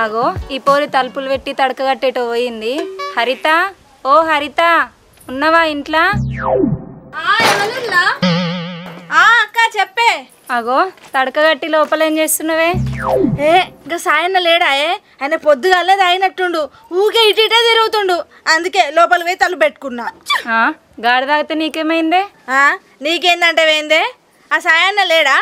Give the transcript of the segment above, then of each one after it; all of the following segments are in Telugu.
ఆగో ఈ పోరి తలుపులు పెట్టి తడకగట్టేటో పోయింది. హరిత, ఓ హరిత, ఉన్నవా ఇంట్లో? అక్క చెప్పే. అగో తడకగట్టి లోపల ఏం చేస్తున్నావే? ఇంకా సాయన్న లేడాయే, ఆయన పొద్దుగాలే తాగినట్టుండు, ఊకే ఇటే తిరుగుతుండు, అందుకే లోపల పోయి తలుపు పెట్టుకున్నా. గాడి తాగితే నీకేమైందే? నీకేందంటే వేందే, ఆ సాయన్న లేడా?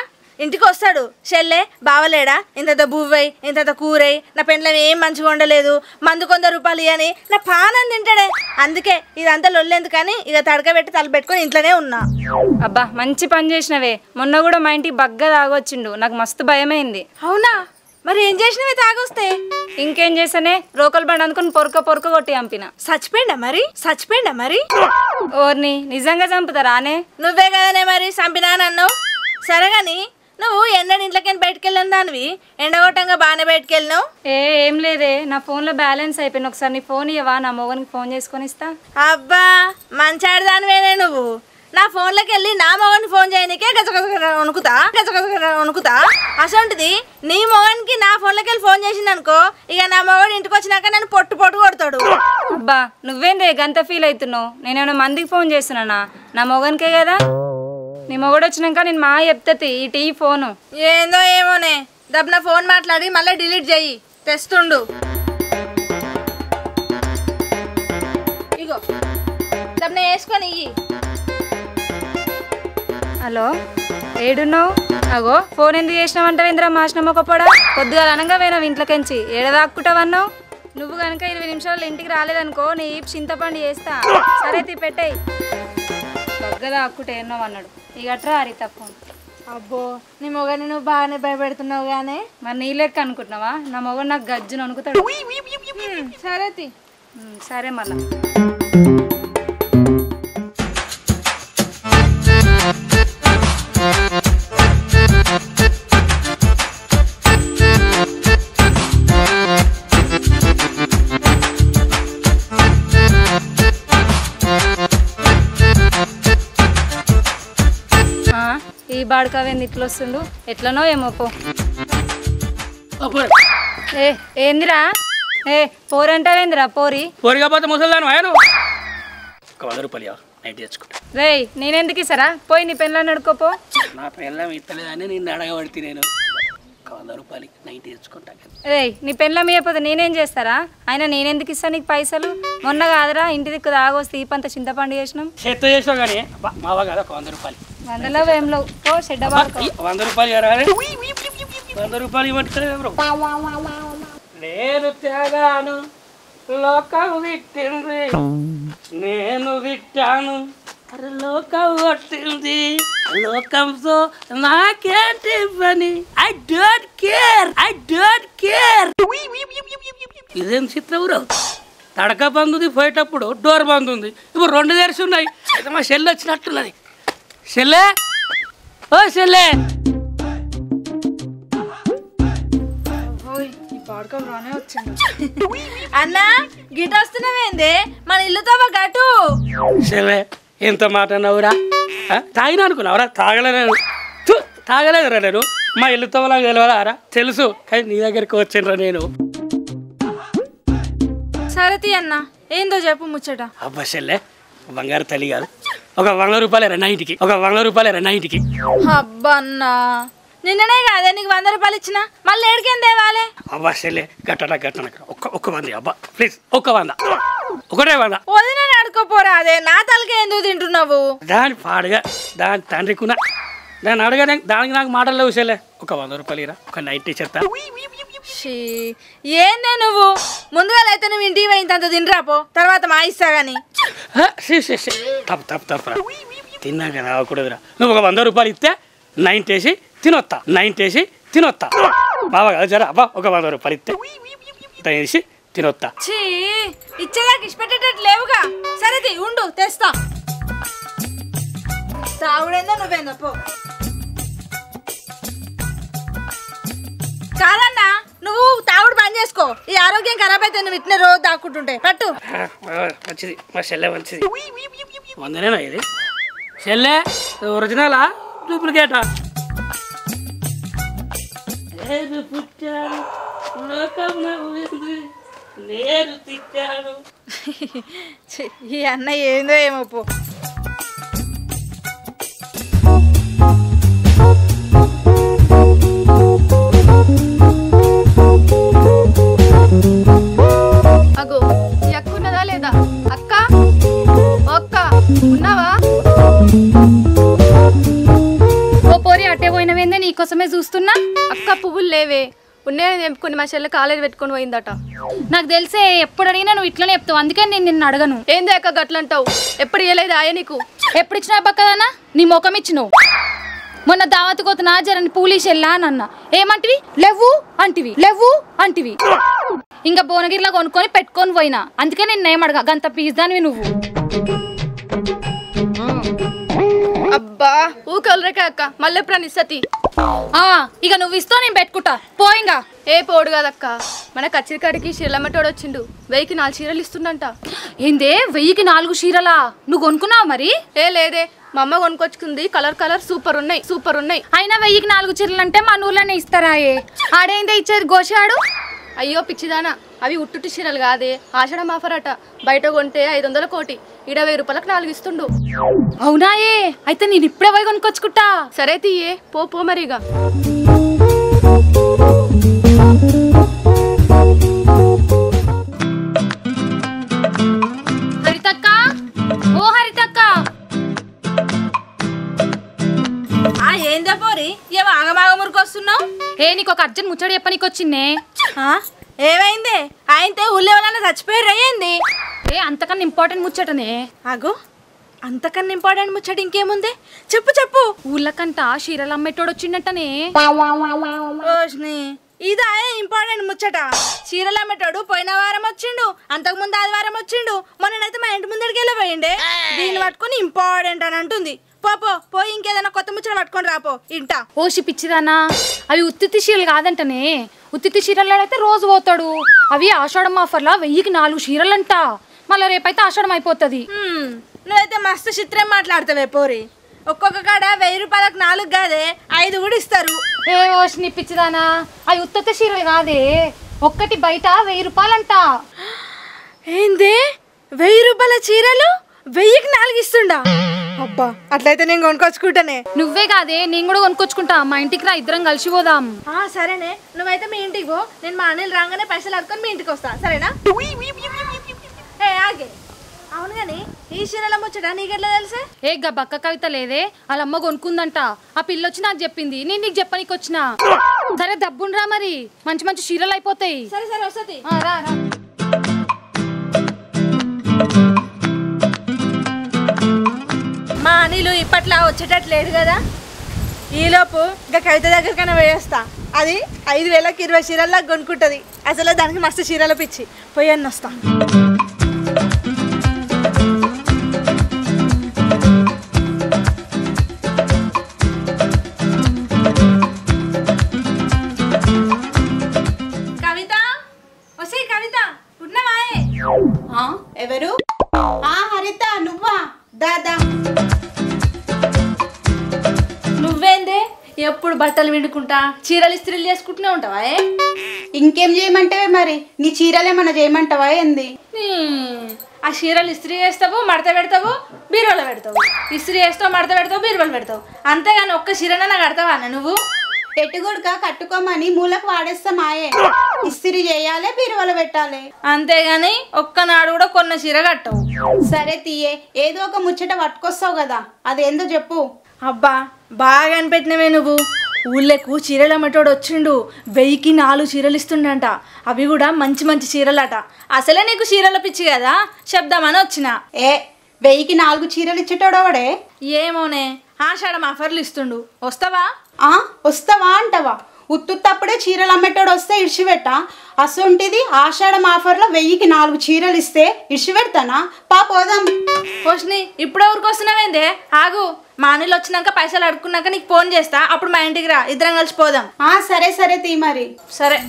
ఇంటికి వస్తాడు, చెల్లె బావలేడా, ఇంత బువ్వై ఇంత కూరై, నా పెండ్లం ఏం మంచిగా ఉండలేదు, మందు 100 రూపాయలు ఇవ్వని నా పానం తింటాడే, అందుకే ఇదంతా లొల్లేందుకని ఇక తడకబెట్టి తలుపు పెట్టుకొని ఇంట్లోనే ఉన్నా. అబ్బా మంచి పని చేసినవే. మొన్న కూడా మా ఇంటికి బగ్గా తాగొచ్చిండు, నాకు మస్తు భయమైంది. అవునా? మరి ఏం చేసినవి తాగొస్తే? ఇంకేం చేసానే, రోకల్ బండి అనుకుని పొరక కొట్టి చంపిన. చచ్చిపోయిండా మరి? ఓర్ని నిజంగా చంపుతారానే? నువ్వే కదనే మరి చంపినా నన్ను. సరేగాని నువ్వు ఎన్నడూ ఇంట్లోకి బయటకెళ్ళాను దానివి, ఎండగొట్టంగా బాగానే బయటకెళ్ళినావు. ఏం లేదే, నా ఫోన్లో బ్యాలెన్స్ అయిపోయింది. ఒకసారి నీ ఫోన్ ఇవ్వవా, నా మొగనికి ఫోన్ చేసుకొని ఇస్తా. అబ్బా మంచాడదానివేనే నువ్వు. నా ఫోన్లోకి వెళ్ళి నా మొగనికి ఫోన్ చేయనికే వణుకుతా. అసంటిది నీ మొగనికి నా ఫోన్లోకి వెళ్ళి ఫోన్ చేసింది అనుకో, ఇక నా మొగడు ఇంటికి వచ్చినాక నన్ను పొట్టు కొడతాడు. అబ్బా నువ్వేందే గంత ఫీల్ అవుతున్నావు? నేనేమైనా మందికి ఫోన్ చేస్తున్నానా? నా మొగనికే కదా. నీ మొగడు వచ్చినాక నేను మా చెప్తాది ఈ టీ ఫోను. ఏందో ఏమోనే, దబ్బున ఫోన్ మాట్లాడి మళ్ళీ డిలీట్ చెయ్యి, తెస్తుండు. ఇగో దబ్బున వేసుకొని ఇయ్యి. హలో ఏడున్నావు? అగో ఫోన్ ఎందుకు చేసినావంటావు? ఇంద్రా మాసినాం ఒక పొడ. పొద్దుగా అనగా పోయినావు ఇంట్లోకించి, ఏడదాక్కుంటావన్నావు. నువ్వు కనుక 20 నిమిషాలు ఇంటికి రాలేదనుకో నీ చింతపండు చేస్తా. సరే పెట్టేయి. బగ్గదా అక్కుట ఎన్నో అన్నాడు. ఇక అట్రా హరిత ఫోన్. అబ్బో నీ మొగని నువ్వు బాగానే భయపెడుతున్నావు గానే. మరి నీ లెక్క అనుకుంటున్నావా? నా మొగడు నాకు గజ్జును అనుకుతాడు. సరే సరే మళ్ళా. ఈ బాడకావేంది ఇట్లా వస్తుండు? ఎట్లనో ఏమో పో. ఏందిరా? పోరంటావేందిరా? పోరి కాకపోతే ముసలిదాను ఆయన 100 రూపాయలు నైట్ తెచ్చుకుంటా. రేయ్ నేనెందుకు ఇస్తారా? పోయి నీ పెళ్ళాన్ని అడుకోపో. నా పెళ్ళం ఇస్తలేదని నిన్ను అడగబడితే నేను 100 రూపాయలు నైట్ తెచ్చుకుంటా. రేయ్ నీ పెళ్ళం ఇవ్వకపోతే నేనేం చేస్తారా? అయినా నేనెందుకు ఇస్తాను నీకు పైసలు? మొన్న కాదురా ఇంటి దిక్కు దాగొస్తే ఈ పంత చింతపండు చేసినాం. చేత్తో చేసినావు కానీ మావా కదా 100 రూపాయలు. 100లో వేంలో పో చెడ్డ బాడుకో. 100 రూపాయలు 100 రూపాయలు ఇవ్వట్లేదు ఎవరు. నేను త్యాగాను లోకం విట్టింది, నేను విట్టాను అరే లోకం కొట్టింది, లోకంతో నాకేంటి పని. I don't care. ఇదేం చిత్రవురావు? తడక బంద్ ఉంది, పోయేటప్పుడు డోర్ బంద్ ఉంది, ఇప్పుడు 2 తెరిచి ఉన్నాయి. అయితే మా చెల్లి వచ్చినట్టున్నది. చెల్లె ఓ చెల్లె. అన్నా గిట వస్తున్నావేందే, మన ఇల్లుతో గటు. చెల్లె ఎంత మాట అన్నావురా? తాగినా అనుకున్నావురా? తాగలేదురా నేను. మా ఇల్లుతో తెలియదారా? తెలుసు, కానీ నీ దగ్గరికి వచ్చిండ్రా నేను. సరే తీ అన్న, ఏందో చెప్పు ముచ్చట. అబ్బా చెల్లె బంగారు తల్లి కాదు, 100 రూపాయలు నైట్కి, 100 రూపాయలు నైట్కి. అబ్బా అన్నా నిన్ననే కాదే నీకు 100 రూపాయలు ఇచ్చిన, మళ్ళీ ఏడికేం తేవాలే? అబ్బా చెల్లె గట్టన ఒక్క 100 అబ్బా ప్లీజ్, ఒక్క 100, ఒకటే 100. వదిన అడుకోపోరా, అదే నా తలకే ఎందుకు తింటున్నావు? దాని పాడుగా దాని తండ్రికున్నా దాన్ని అడగనే దానికి నాకు మాటలు లేవు చెల్లె. 100 రూపాయలు ఇరా, ఒక నైట్ చెప్తా. ఏందే నువ్వు? ముందుగా అయితే నువ్వు ఇంటికి పోయింతంత తినరాపో, తర్వాత మా ఇస్తా గాని. తప్పురా, తిన్నాక రాకూడదురా. నువ్వు 100 రూపాయలు ఇస్తే నైట్ వేసి తినొత్తా. బాబా కదా జరా అబ్బా, 100 రూపాయలు ఇస్తే వేసి తినొత్తా. ఇచ్చేదాకా ఇష్టపెట్టేటట్టు లేవుగా. సరే ఉండు తెస్తా. తాగుడేందో నువ్వేందో పో. కాదన్నా నువ్వు తాగుడు బంద్ చేసుకో, ఈ ఆరోగ్యం ఖరాబ్ అయితే నువ్వు ఇట్నే రోజు తాక్కుంటుంటే. పట్టు. మంచిది మా చెల్లె, మంచిది. 100నేనా ఇది? చెల్లె ఒరిజినలా డూప్లికేటా? పుట్టాను నేను తిట్టాను. ఈ అన్న ఏందో ఏమో పో. అగో ఈ అక్క ఉన్నదా లేదా? అక్క అక్క ఉన్నావా? ఓ పోరి అట్టే పోయినవేందే నీకోసమే చూస్తున్నా. అక్క పువ్వులు లేవే, ఉన్నాయని తెంపుకొని మా చెల్లె కాలేజ్ పెట్టుకొని పోయిందట. నాకు తెలిసే ఎప్పుడు అడిగినా నువ్వు ఇట్లనే చెప్తావు, అందుకే నేను నిన్ను అడగను. ఏంది అక్క గట్లంటావు? ఎప్పుడు ఇవ్వలేదు ఆయా నీకు? ఎప్పుడు ఇచ్చినా పక్కదనా నీ ముఖం ఇచ్చినావు. మొన్న దావత్ కోతున్నా జరని పూలీస్ వెళ్ళా అన్న ఏమంటివి? లేవు అంటివి. ఇంకా భువనగిరిలో కొనుక్కొని పెట్టుకొని పోయినా, అందుకే నిన్న ఏమడగా గంత పీజ్దానివి నువ్వు. అబ్బా ఊకలరేక అక్క, మళ్ళీ ఎప్పుడన్నా ఇస్తతి. ఇక నువ్వు ఇస్తావు నేను పెట్టుకుంటా పోయింగా. ఏ పోడు కాదక్క, మన కచ్చిరికాడికి చీరలమ్మటోడు వచ్చిండు, 1000కి 4 చీరలు ఇస్తుండంట. ఏందే 1000కి 4 చీరలా? నువ్వు కొనుక్కున్నావు మరి? ఏ లేదే, మా అమ్మ కొనుక్కొచ్చుకుంది. కలర్ సూపర్ ఉన్నాయి. అయినా 1000కి 4 చీరలు అంటే మన ఊర్లోనే ఇస్తారాయే. ఆడేందే ఇచ్చేది గోషాడు? అయ్యో పిచ్చిదానా, అవి ఉట్టుటి చీరలు కాదే, ఆషాఢం ఆఫర్ అట. బయట కొంటే 500 కోటి, 1000 రూపాయలకు 4 ఇస్తుండు. అవునాయే, అయితే నేను ఇప్పుడే పోయి కొనుక్కొచ్చుకుంటా. సరే తీయే, పో మరిగా. హరితక్క, ఓ హరితక్క. ఏందా పోరి ఏమో ఆగమాగమురికి వస్తున్నావు? నీకు ఒక అర్జెంట్ ముచ్చడి చెప్పనీకి వచ్చిందే. ఏమైంది? ఆయనతో ఊళ్ళో వాళ్ళని చచ్చిపోయారు అయ్యింది. అంతకన్నా ఇంపార్టెంట్ ముచ్చటనే. ఆగో, అంతకన్నా ఇంపార్టెంట్ ముచ్చట ఇంకేముంది? చెప్పు. ఊళ్ళకంట చీరలు అమ్మేటోడు వచ్చిండటనే. రోష్ని, ఇదా ఇంపార్టెంట్ ముచ్చట? చీరలు అమ్మేటోడు పోయిన వారం వచ్చిండు, అంతకు ముందు ఆదివారం వచ్చిండు, మొన్ననైతే మా ఇంటి ముందడికి వెళ్ళిపోయిండే. దీన్ని పట్టుకుని ఇంపార్టెంట్ అని అంటుంది. పోయి ఇంకేదైనా కొత్త ముచ్చట పట్టుకొని రాపో ఇంటా. ఓషి పిచ్చిదానా, అవి ఉత్తిత్తి చీరలు కాదంటనే. ఉత్తిత్తి చీరలు అయితే రోజు పోతాడు. అవి ఆషాఢం ఆఫర్లా 1000కి 4 చీరలంట. మళ్ళీ రేపైతే ఆషాఢం అయిపోతుంది. నువ్వైతే మస్తు చిత్రం మాట్లాడతావే పోరి. ఒక్కొక్క కాడ 1000 రూపాయలకు 4 కాదే 5 కూడా ఇస్తారు. ఓషిని పిచ్చిదానా, అవి ఉత్తిత్తి చీరలు కాదే, ఒక్కటి బయట 1000 రూపాయలంట. ఏంది 1000 రూపాయల చీరలు 1000కి 4 ఇస్తుండా? అబ్బా, అట్లయితే నేను కొనుక్కొచ్చుకుంటానే. నువ్వే కాదే, నేను కూడా కొనుక్కొచ్చుకుంటా. మా ఇంటికి రా, ఇద్దరం కలిసి పోదాం. సరేనే, నువ్వైతే మీ ఇంటికి పో, నేను మా అన్నలు రాగానే పైసలు అడుకొని మీ ఇంటికి వస్తా, సరేనా? ఆగే. అవును కానీ ఈ చీరల ముచ్చట నీకెట్లా తెలుసే? బక్క కవిత లేదే, వాళ్ళ అమ్మ కొనుక్కుందంట. ఆ పిల్లొచ్చి నాకు చెప్పింది, నేను నీకు చెప్పనీకి వచ్చిన. సరే దబ్బుండ్రా, మరి మంచి మంచి చీరలు అయిపోతాయి. సరే వస్తుంది. రా. మా అనిలు ఇప్పట్లా వచ్చేటట్లేడు కదా. ఈలోపు ఇంకా కవిత దగ్గరికైనా వేయేస్తా. అది 5000కి 20 చీరల్లా కొనుక్కుంటుంది. అసలు దానికి మస్తు చీరలు పిచ్చి. పోయన్న వస్తా. కవిత ఉన్నావా? ఎవరు? హరిత నువ్వా? దాదా నువ్వేందే ఎప్పుడు బట్టలు విండుకుంటా చీరలు ఇస్త్రీలు చేసుకుంటూనే ఉంటావా? ఇంకేం చేయమంటావే మరి? నీ చీరలేమన్నా చేయమంటావా ఏంది? ఆ చీరలు ఇస్త్రీ చేస్తావు, మడత పెడతావు, బీరువాలో పెడతావు. ఇస్త్రీ చేస్తావు, మడత పెడతావు, బీరువాలో పెడతావు. అంతేగాని ఒక్క చీరనన్నా కడతావా నువ్వు? పెట్టుగుడుక కట్టుకోమని మూలకు వాడేస్తామాయే. ఇస్త్రీ చేయాలి, బీరువాలో పెట్టాలి. అంతేగాని ఒక్కనాడు కూడా కొన్న చీర కట్టవు. సరే తీయే, ఏదో ఒక ముచ్చట పట్టుకొస్తావు కదా, అదేందో చెప్పు. అబ్బా, బాగా అనిపెట్టినవే నువ్వు. ఊళ్ళకు చీరలు అమ్మటోడు వచ్చిండు, 1000కి 4 చీరలు ఇస్తుండంట. అవి కూడా మంచి మంచి చీరలట. అసలే నీకు చీరల పిచ్చి కదా, చెప్దామని వచ్చిన. 1000కి 4 చీరలు ఇచ్చేటోడవడే? ఏమోనే, ఆషాఢం ఆఫర్లు ఇస్తుండు. వస్తావా? వస్తావా అంటావా? ఉత్తుత్తప్పుడే చీరలు అమ్మేటోడు వస్తే ఇడిచిపెట్ట. అసొంటిది ఆషాఢం ఆఫర్లో 1000కి 4 చీరలు ఇస్తే ఇడిచిపెడతానా? పోదాం. పోషిని, ఇప్పుడే ఊరికి వస్తున్నావేందే? ఆగు, మా అనిల్ వచ్చినాక పైసలు అడుక్కున్నాక నీకు ఫోన్ చేస్తా, అప్పుడు మా ఇంటికి రా, ఇద్దరం కలిసి పోదాం. సరే తీ మరి. సరే.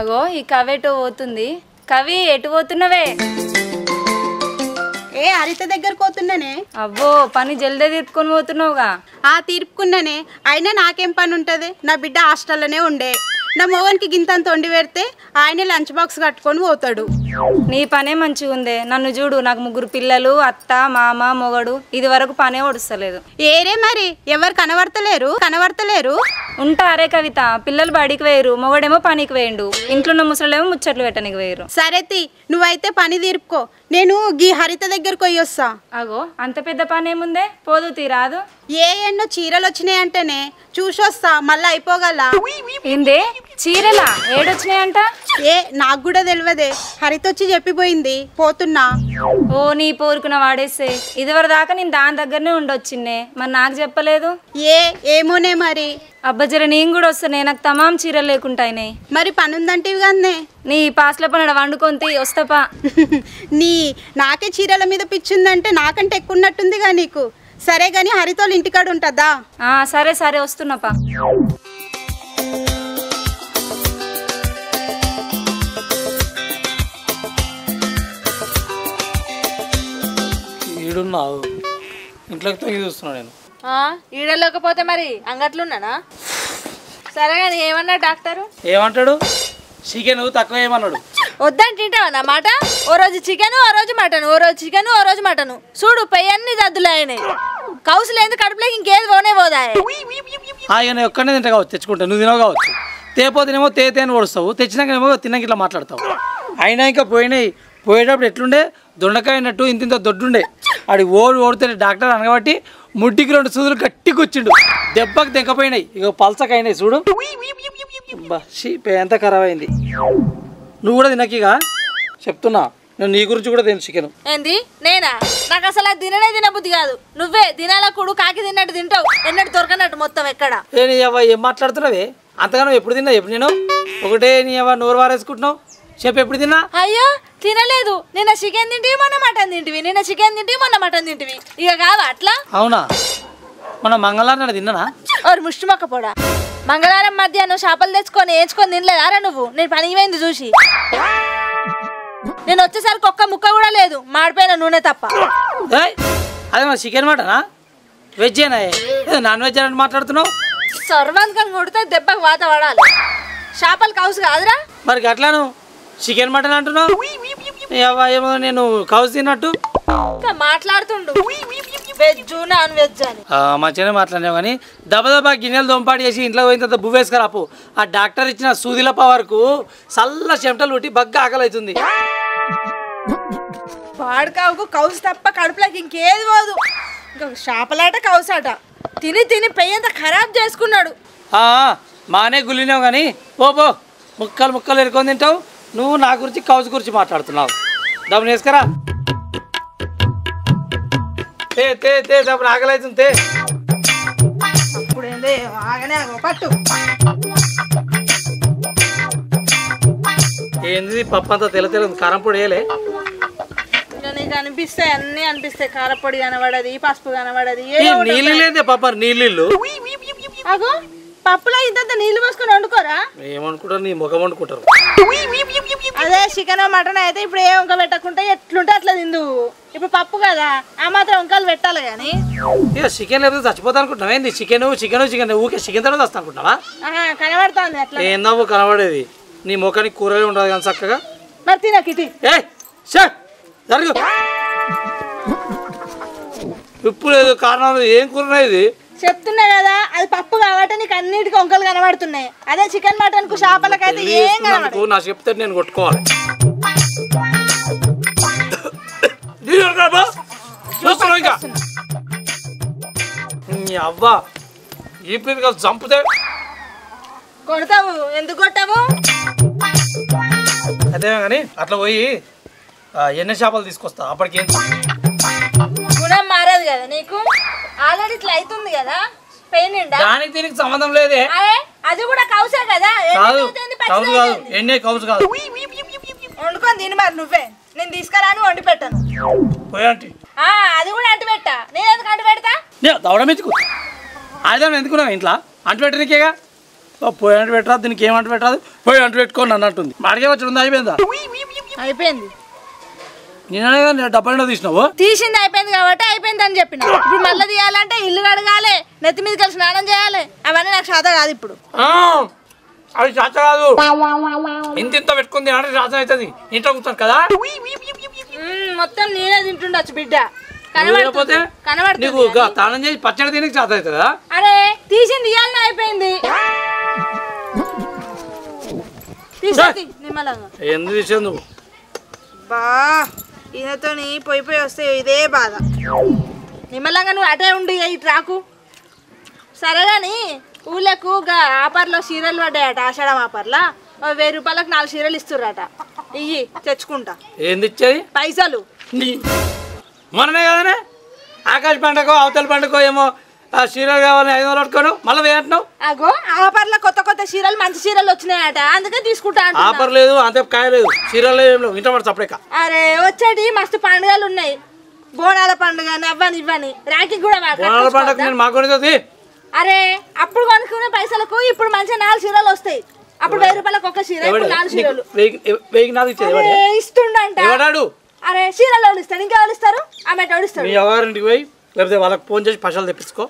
అగో ఈ కవి ఎటు పోతుంది. కవి ఎటు పోతున్నవే? ఏ హరిత దగ్గర పోతున్నానే. అబ్బో పని జల్దే తీర్పుకొని పోతున్నావుగా. తీర్పుకున్నానే. అయినా నాకేం పని ఉంటుంది, నా బిడ్డ హాస్టల్లోనే ఉండే. నా మొగనికి గింతంత వండి పెడితే ఆయనే లంచ్ బాక్స్ కట్టుకొని పోతాడు. నీ పనే మంచిగా ఉందే. నన్ను చూడు, నాకు 3 పిల్లలు, అత్త మామ మొగడు, ఇది వరకు పనే ఒడుస్తలేదు. ఏరే మరి ఎవరు కనబడతలేరు. ఉంటారే కవిత, పిల్లలు బడికి వేయరు, మొగడేమో పనికి వేయండు, ఇంట్లో ఉన్న ముసలేమో ముచ్చట్లు పెట్టనికి వేయరు. సరేతి నువ్వైతే పని తీర్పుకో, నేను గీ హరిత దగ్గరకు పోయి వస్తా. అగో అంత పెద్ద పని ఏముందే, పోదు తీరాదు. ఎన్నో చీరలు వచ్చినాయంటనే చూసొస్తా, మళ్ళీ అయిపోగల. ఏందే చీరలా? ఏడొచ్చినాయంట? నాకు కూడా తెలియదే, హరిత వచ్చి చెప్పిపోయింది, పోతున్నా. ఓ నీ పోరుకున్న వాడేసే, ఇదివరకు దాకా నేను దాని దగ్గరనే ఉండొచ్చిందే, మరి నాకు చెప్పలేదు. ఏమోనే మరి. అబ్బజర నేను కూడా వస్తానే, నాకు తమాం చీరలు లేకుంటాయినాయి. మరి పని ఉందంటివి కదనే. నీ పాస్ల పనడ వండుకొని వస్తాపా. నాకే చీరల మీద పిచ్చిందంటే నాకంటే ఎక్కువ ఉన్నట్టుందిగా నీకు. సరే గాని హరితోళ్ళు ఇంటికాడ ఉంటుందా? సరే సరే వస్తున్నాపా. ఈడున్నావు ఇంట్లోకి తొంగి చూస్తున్నా నేను. ఈడలేకపోతే మరి అంగట్లున్నానా? సరే కానీ ఏమన్నా డాక్టరు? ఏమంటాడు? చికెన్ తక్కువ ఏమన్నాడు. వద్దని తింటావన్నా మాట. ఓ రోజు చికెన్, ఓ రోజు మటన్, ఓ రోజు చికెన్, ఓ రోజు మటన్. చూడు పెయ్యన్ని దద్దులు అయినాయి. కౌసులేదు కడుపులోకి ఇంకేది పోనే పోదాయి. ఆయన ఒక్కనే తింటా కావచ్చు, తెచ్చుకుంటా, నువ్వు తినవు కావచ్చు. తేపోతేనేమో తేని ఓడుస్తావు, తెచ్చినాకనేమో తిన్నాక ఇట్లా మాట్లాడతావు. అయినా ఇంకా పోయేటప్పుడు ఎట్లుండే, దొండకాయ అన్నట్టు ఇంత దొడ్డుండే. ఆడి ఓడితే డాక్టర్ అనగబట్టి ముడ్డికి 2 సూదులు గట్టికి వచ్చిండు, దెబ్బకి తెంకపోయినాయి. ఇక పల్సక అయినాయి చూడు. ఎంత ఖరాబ్ అయింది. నువ్వు కూడా తినకిగా చెప్తున్నా, నేను నీ గురించి కూడా తిను చికెన్. ఏంది నేనా? నాకు అసలు అది తినబుద్ధి కాదు. నువ్వే దినాల కూడు కాకి తిన్నట్టు తింటావు, ఎన్నట్టు దొరకనట్టు మొత్తం. ఎక్కడ ఏం మాట్లాడుతున్నావే అంతగానో? ఎప్పుడు తిన్నా ఎప్పుడు నేను ఒకటే నీ నోరు వారేసుకుంటున్నావు. చెప్పు ఎప్పుడు తిన్నా? అయ్యో తినలేదు. నిన్న చికెన్ తింటివి, మొన్న మటన్ తింటివి. నిన్న చికెన్ తింటివి, మొన్న మటన్ తింటివి. ఇక కావా అట్లా? అవునా? మన మంగళవారం నాడు తిన్నానా? ఓరు ముష్టి మొక్క పోడా. మంగళవారం మధ్యాహ్నం చేపలు తెచ్చుకొని వేయించుకొని తినలేదారా నువ్వు? నేను పని పోయింది చూసి. నేను వచ్చేసరికి ఒక్క ముక్క కూడా లేదు, మాడిపోయిన నూనె తప్ప. అదే మన చికెన్ మటనా? వెజ్జేనా? నాన్ వెజ్ అని మాట్లాడుతున్నావు. సర్వంకం కొడితే దెబ్బకు వాత పడాలి. చేపలు కౌసు కాదురా మరి అట్లాను చికెన్ మటన్ అంటున్నావు. ఏమో నేను కౌసు తిన్నట్టు మాట్లాడుతుండు. వెజ్ నాన్ వెజ్ అని మంచిగానే మాట్లాడినావు కానీ దబదబా గిన్నెలు దొంపాటు చేసి ఇంట్లో పోయిన తర్వాత బువ్వేసుకురాపు. ఆ డాక్టర్ ఇచ్చిన సూదిల పవర్కు చల్ల చెమటలు పుట్టి బగ్గా ఆకలి అవుతుంది. పాడుకావుకు కౌసు తప్ప కడుపులోకి ఇంకేది పోదు. ఇంకా చేపలాట కౌసాట తిని తిని పెయ్యంత ఖరాబ్ చేసుకున్నాడు. మానే గుల్లినావు కానీ పో ముక్కలు ముక్కలు ఎరుకొని తింటావు. నువ్వు నా గురించి కౌసు గురించి మాట్లాడుతున్నావు. దబ్బుని వేసుకురా. దబ్బుని ఆకలి అవుతుంది. ఇప్పుడు ఏంది ఆగనే పట్టు. ఏంది పప్పు అంతా తెల్ల కారం పొడి వేయలే? నీకు అనిపిస్తాయి, అన్ని అనిపిస్తాయి. కారపొడి కనబడది, పసుపు కనబడది. నీళ్ళు లేదే పాప, నీళ్ళు. అగో పప్పులో ఇంత నీళ్లు పోసుకొని వండుకోరా? ఏమనుకుంటారు, నీ ముఖం వండుకుంటారు. అదే చికెన్ మటన్ అయితే ఇప్పుడు ఏ వంక పెట్టకుంటే ఎట్లుంటే అట్లా తిందు. ఇప్పుడు పప్పు కదా, ఆ మాత్రం వంకలు పెట్టాలి కానీ. ఇక చికెన్ లేకపోతే చచ్చిపోతా అనుకుంటున్నావా? ఏంది చికెన్ ఊకే చికెన్ తర్వాత వస్తా అనుకుంటున్నావా? కనబడుతుంది అట్లా. ఏందవ్వు కనబడేది? నీ ముఖానికి కూరలే ఉండదు కానీ చక్కగా. మరి తినకిటి జరుగు. ఉప్పు లేదు, కారణం లేదు, ఏం కూర ఇది? చెప్తున్నా కదా, అది పప్పు కాబట్టి నీకు అన్నిటికీ వంకలు కనబడుతున్నాయి. అదే చికెన్ మటన్ కు చేపలకైతే ఏం కనబడదు. నా చెప్తే నేను కొట్టుకోవాలి. ఇంకా అవ్వా ఈ పిల్లలు చంపుతే కొడతావు. ఎందుకు కొట్టావు? అదే కానీ అట్లా పోయి ఎన్ని చేపలు తీసుకొస్తా. అప్పటికేం గుణం మారదు కదా నీకు. ఆల్రెడీ ఇట్లా అవుతుంది కదా పెయిన్. దానికి దీనికి సంబంధం లేదే. అది కూడా కౌసే కదా. కౌసు కాదు, ఎన్నే కౌసు కాదు. వండుకొని తిని మరి నువ్వే. నేను తీసుకురాను, వండి పెట్టాను. పోయాంటి అది కూడా అంటు పెట్టా. నేను ఎందుకు అంటు పెడతా? దవడం ఎందుకు? ఆడదాం ఎందుకున్నావు ఇంట్లో? అంటు పెట్టడానికేగా. పోయి అంటు పెట్టరాదు, దీనికి ఏమంటు పెట్టరాదు, పోయి అంటు పెట్టుకోండి అన్నట్టుంది. అడిగే వచ్చి ఉంది, అయిపోయిందా? అయిపోయింది. నేనే కానీ డబ్బా నిండా తీసినావు. తీసింది అయిపోయింది కాబట్టి అయిపోయింది అని చెప్పిన. ఇప్పుడు మళ్ళీ తీయాలంటే ఇల్లు కడగాలి, నెత్తి మీద కలిసి స్నానం చేయాలి. అవన్నీ నాకు శాత కాదు ఇప్పుడు. అది శాత కాదు, ఇంత పెట్టుకుంది అంటే శాతం అవుతుంది. ఇంట్లో కూర్చోను కదా, మొత్తం నేనే తింటుండొచ్చు బిడ్డ. లేకపోతే నీకు తానం చేసి పచ్చడి తినకి శాతం అవుతుందా? అరే తీసింది తీయాలని అయిపోయింది. ఎందుకు తీసేది నువ్వు? బా ఈయనతో పోయి వస్తే ఇదే బాధ. నిమ్మలంగా నువ్వు అటే ఉండి ఇటు రాకు. సరే కానీ ఊళ్ళకు ఆఫర్లో చీరలు పడ్డాయట, ఆషాఢం ఆఫర్లా 1000 రూపాయలకు 4 చీరలు ఇస్తుర్రట. ఇయ్యి తెచ్చుకుంటా. ఏంది ఇచ్చేది? పైసలు. మొన్ననే కదనే ఆకాశ పండుగ అవతల పండుగ ఏమో చీరలు కావాలని 500 పట్టుకోను, మళ్ళీ వేయంటున్నావు. అగో ఆఫర్లో కొత్త చీరలు మంచి చీరలు వచ్చినాయట, అందుకే తీసుకుంటా. ఆఫర్ లేదు, అంతే కాయ లేదు, చీరలు ఏం లేవు. ఇంట్లో సపరేక అరే వచ్చేటి మస్తు పండుగలు ఉన్నాయి. బోనాల పండుగ అవ్వని ఇవ్వని రాఖీ కూడా. బోనాల పండుగ నేను మాకు కొనిస్తుంది. అరే అప్పుడు కొనుక్కునే పైసలకు ఇప్పుడు మంచిగా 4 చీరలు వస్తాయి. అప్పుడు 1000 రూపాయలకు ఒక చీర, ఇప్పుడు 4 చీరలు. 1000 ఇస్తుండంట. ఎవడాడు? అరే చీరలు ఎవరు ఇస్తాడు, ఇంకెవరు ఇస్తారు? ఆమె ఎవరు ఇస్తారు? మీ ఎవరింటికి పోయి లేకపోతే వాళ్ళకి ఫోన్ చేసి పైసలు తెచ్చుకో.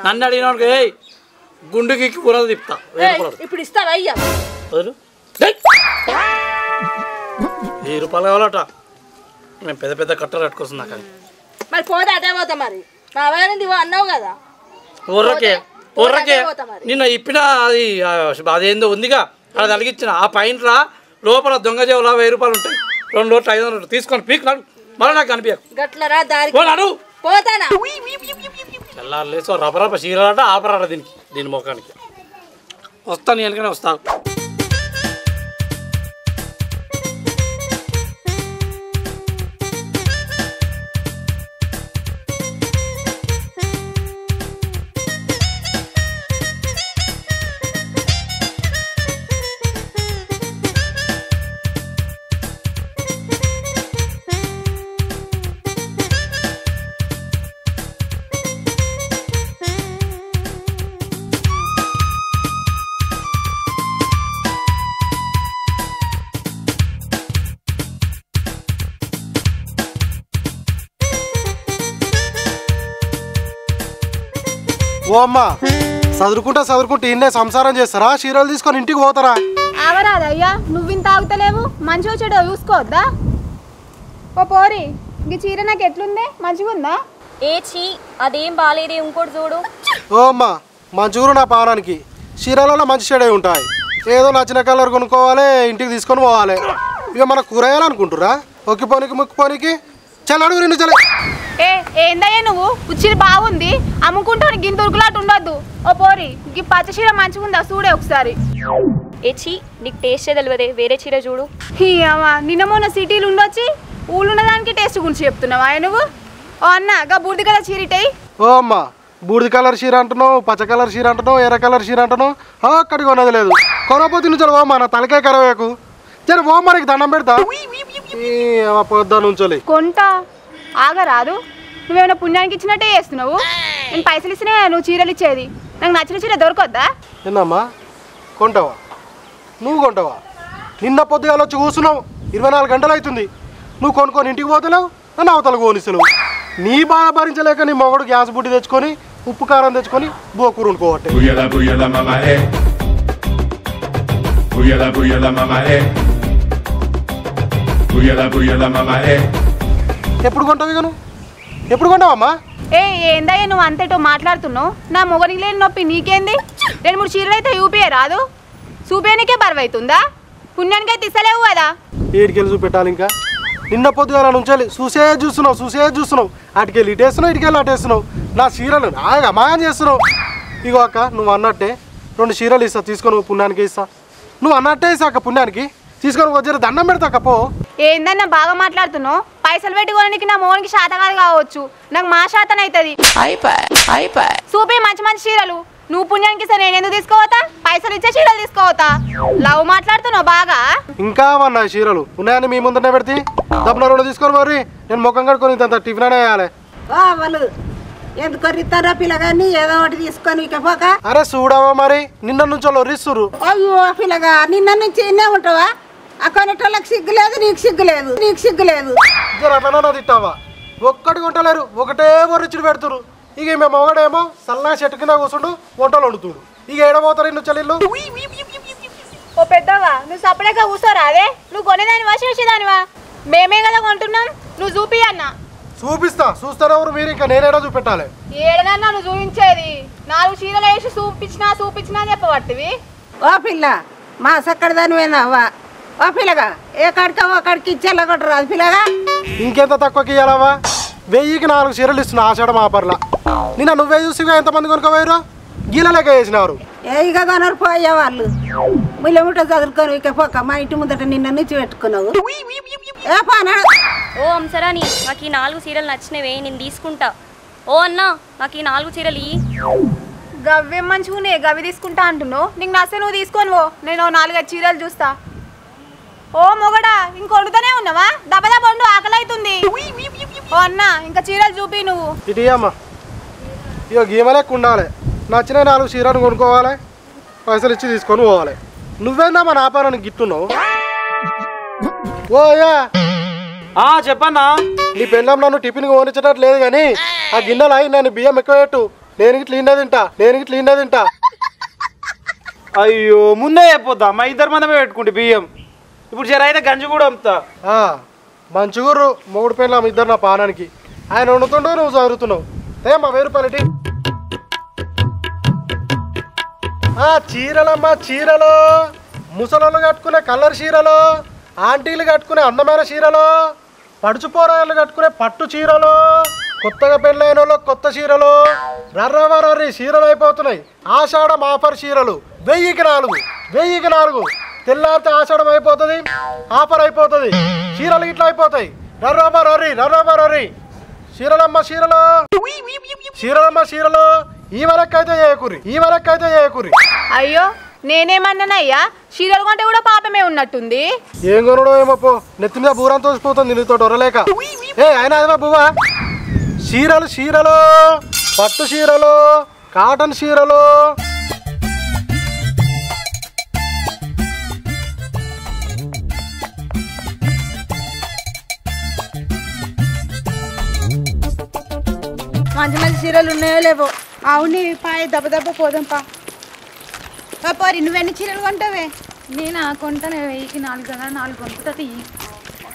నన్ను అడిగిన గుండుకి కూరలు తిప్పుతా. ఇప్పుడు ఇస్తావా? అయ్యా వదులు. 1000 రూపాయలు కావాలట. మేము పెద్ద పెద్ద కట్టలు కట్టుకొస్తున్నా కానీ మరి పోతే అదే పోతా. మరి మా అవగారింటి అన్నావు కదా. ఊర్రకే నిన్న ఇప్పిన అది అదేందో ఉందిగా, అది అలిగించిన ఆ పైన లోపల దొంగ చెవులా 1000 రూపాయలు ఉంటాయి. 2 లోట్లు 500 తీసుకొని పీక్ నాడు. మళ్ళీ నాకు కనిపించకు. గట్లరా దారి నాడు పోతానా? తెల్లారు లేso రపరప చీరలాట ఆపరాట దీని ముఖానికి. వస్తాను వెనకనే వస్తాను. ఓ అమ్మ చదువుకుంటా ఇన్నే సంసారం చేస్తారా? చీరలు తీసుకొని ఇంటికి పోతారా? అవరాదయ్యా, నువ్వింత ఆగుతలేవు. మంచిగా చెడు చూసుకోవద్దా? ఓ పోరి, ఈ చీర నాకు ఎట్లుంది? మంచిగా ఉందా? ఏచి అదేం బాలేదే, ఇంకోటి చూడు. ఓ అమ్మ మంచిగురు నా పానానికి. చీరలలో మంచి షేడే ఉంటాయి. ఏదో నచ్చిన కలర్ కొనుక్కోవాలి, ఇంటికి తీసుకొని పోవాలి. ఇక మన కూరగాయాలనుకుంటురా? ఒక్కిపోనికి ముక్కుపోనికి చల్లడు రెండు చల్ల. ఏందయ్యా నువ్వు? ఉచ్చిరి బాగుంది, అమ్ముకుంటాను గింత ఉరుకులాట ఉండొద్దు. ఓ పోరి, ఈ పచ్చ చీర మంచిగా ఉందా చూడే ఒకసారి. ఏచి నీకు టేస్టే తెలియదే, వేరే చీర చూడు. నిన్న మొన్న సిటీలు ఉండొచ్చి ఊళ్ళున్న దానికి టేస్ట్ గురించి చెప్తున్నావా నువ్వు? ఓ అన్న గా బూడిద కలర్ చీర ఇటయి. ఓ అమ్మ బూడిద కలర్ చీర అంటున్నావు, పచ్చ కలర్ చీర అంటున్నావు, ఎర్ర కలర్ చీర అంటున్నావు. అక్కడికి కొన్నది లేదు. కొనపోతే నుంచి ఓ మన తలకే కరవేకు. సరే ఓ మనకి దండం పెడతా. పొద్దా నుంచోలే కొంట ఆగరాదు. నువ్వేమైనా పుణ్యానికి ఇచ్చినట్టే చేస్తున్నావు. నేను పైసలు ఇచ్చినా నువ్వు చీరలు ఇచ్చేది. నాకు నచ్చిన చీర దొరకొద్దా? ఏందమ్మా కొంటావా? నువ్వు కొంటావా? నిన్న పొద్దుగాల వచ్చి కూర్చున్నావు, 24 గంటలు అవుతుంది. నువ్వు కొనుక్కొని ఇంటికి పోతలేవు, నన్ను అవతలకు పోనిస్తున్నావు. నీ బాధ భరించలేక నీ మొగడు గ్యాస్ బుడ్డి తెచ్చుకొని ఉప్పు కారం తెచ్చుకొని బోకూర వండుకోవట్టే. ఎప్పుడు కొంటావు ఇక? నువ్వు ఎప్పుడు కొంటావమ్మా? ఏందయ్యా నువ్వు అంతేటో మాట్లాడుతున్నావు? నా మొగనికి లేని నొప్పి నీకేంది? 2-3 చీరలు అయితే యూపీఏ రాదు, చూపేనికే బరువు అవుతుందా? పుణ్యానికైతే ఇస్తలేవు కదా. ఏడికెళ్ళి చూపెట్టాలి ఇంకా? నిన్న పొద్దుగాల నుంచి చూస్తున్నావు. అటుకెళ్ళి ఇటేస్తున్నావు, ఇటుకెళ్ళి అటేస్తున్నావు. నా చీరలు అమాయం చేస్తున్నావు. ఇగో అక్క నువ్వు అన్నట్టే 2 చీరలు ఇస్తా, తీసుకొని పుణ్యానికి ఇస్తా. నువ్వు అన్నట్టే ఇస్తా అక్క, పుణ్యానికి తీసుకొని వచ్చారు దండం పెడతా పో. ఏందన్నా బాగా మాట్లాడుతున్నావు? పైసలు పెట్టుకోవడానికి నా మోనికి శాత కాదు కావచ్చు, నాకు మా శాతం అవుతుంది. చూపి మంచి మంచి చీరలు. నువ్వు పుణ్యానికి ఇస్తా, నేను ఎందుకు తీసుకోవతా? పైసలు ఇచ్చే చీరలు తీసుకోవతా? లవ్ మాట్లాడుతున్నావు బాగా. ఇంకా అన్న చీరలు ఉన్నాయని మీ ముందనే పెడితే డబ్బున 2 తీసుకొని మరి నేను ముఖం కడుకొని టిఫిన్ అనే వేయాలి. వాళ్ళు ఎందుకు కొరిస్తారా పిల్లగాన్ని ఏదో ఒకటి తీసుకొని ఇకపోక అరే చూడవా మరి నిన్న నుంచి లొర్రిస్తురు అయ్యో పిల్లగా నిన్న నుంచి ఎన్నే ఉంటావా ఆ కొనేటోళ్ళకి సిగ్గులేదు నీకు సిగ్గులేదు అట్లనే తిట్టావా ఒక్కటి కొంటలేరు ఒకటే రుచులు పెడుతురు ఇక మేము ఒకడేమో సల్లగా చెట్టు కింద కూర్చుండు వంటలు వండుతుడు ఇక ఏడబోతారు ఇల్లు చెల్లెళ్ళు ఓ పెద్దవా నువ్వు సపరేట్గా కూర్చోరా అదే నువ్వు కొనేదానివా చేసేదానివా మేమే కదా కొంటున్నాం నువ్వు చూపి అన్న చూపిస్తా చూస్తారెవరు మీరు ఇంకా నేనేడా చూపెట్టాలి ఏడనన్నా నువ్వు చూపించేది 4 చీరలు వేసి చూపించినా చెప్పబట్టివి ఓ పిల్ల మా సక్కడ దానివేనావా ఓ పిల్లగా ఏ కాడికా ఓ కాడికి ఇచ్చేలా కొట్టరాదు పిల్లగా ఇంకెంత తక్కువకి ఇవ్వాలవా 1000కి 4 చీరలు ఇస్తున్నా ఆషాఢం ఆఫర్లా నిన్న నువ్వే చూసిగా ఎంతమంది కొనుక్కోపోయారు గీల లెక్క వేసినారు ఏగా కొనరు పోయే వాళ్ళు ముళ్ళముట చదువుకొని ఇకపోక మా ఇంటి ముందట నిన్న నుంచి పెట్టుకున్నావు ఏ పానా ఓ అంసరాని నాకు ఈ 4 చీరలు నచ్చినవే నేను తీసుకుంటా ఓ అన్న నాకు ఈ 4 చీరలు గవ్వేం మంచిగా గవి తీసుకుంటా అంటున్నావు నీకు నచ్చ నువ్వు తీసుకొని పో నేను 4-5 చీరలు చూస్తా ఓ మొగడా ఇంకొడుతూనే ఉన్నావా దబదా పండు ఆకలి అవుతుంది ఓ అన్న ఇంకా చీరలు చూపి నువ్వు ఇటు అమ్మా ఇక గీమలెక్క ఉండాలి నచ్చిన 4 చీరలు కొనుక్కోవాలి పైసలు ఇచ్చి తీసుకొని పోవాలి నువ్వేనా మన వ్యాపారానికి గిట్టున్నావు ఓయా చెప్పన్నా నీ పెళ్ళం నన్ను టిఫిన్ కొనిచ్చేటట్టు లేదు కానీ ఆ గిన్నెలు అయి నేను బియ్యం ఎక్కువ పెట్టు నేను ఇట్లా తింటా అయ్యో ముందే చెప్పొద్దా మా ఇద్దరు మందమే పెట్టుకుంటే బియ్యం ఇప్పుడు జర అయితే గంజి కూడా అమ్ముతా మంచిగుర్రు మూడు పెళ్ళం ఇద్దరు నా పానానికి ఆయన వండుతుండవు నువ్వు చదువుతున్నావు ఏమ్మా 1000 రూపాయలు చీరలమ్మా చీరలు ముసలోళ్ళు కట్టుకునే కలర్ చీరలు ఆంటీలు కట్టుకునే అందమైన చీరలు పడుచుపోరాళ్ళు కట్టుకునే పట్టు చీరలు కొత్తగా పెళ్ళైన వాళ్ళు కొత్త చీరలు రర్రవర్రీ చీరలు అయిపోతున్నాయి ఆషాఢం ఆఫర్ చీరలు 1000కి 4 తెల్లారితే ఆషాఢం అయిపోతుంది ఆఫర్ అయిపోతుంది చీరలు ఇట్లా అయిపోతాయి రర్రవర్రీ చీరలమ్మ చీరలు ఈ వరకైతే చేయకురి అయ్యో నేనేమన్నానయ్యా చీరలు కొంటే కూడా పాపమే ఉన్నట్టుంది ఏం కొనడం ఏమో పో నెత్తి మీద బూరం తోసిపోతుంది నీతో ఒరలేక ఆయన అదే బువ్వా చీరలు పట్టు చీరలు కాటన్ చీరలు మంచి చీరలు ఉన్నాయో లేవో అవునే పాయ దెబ్బ పోదాంపా పోరి నువ్వెన్ని చీరలు కొంటావే నేను కొంటాను 1000కి 4 కదా 4 కొంటుంది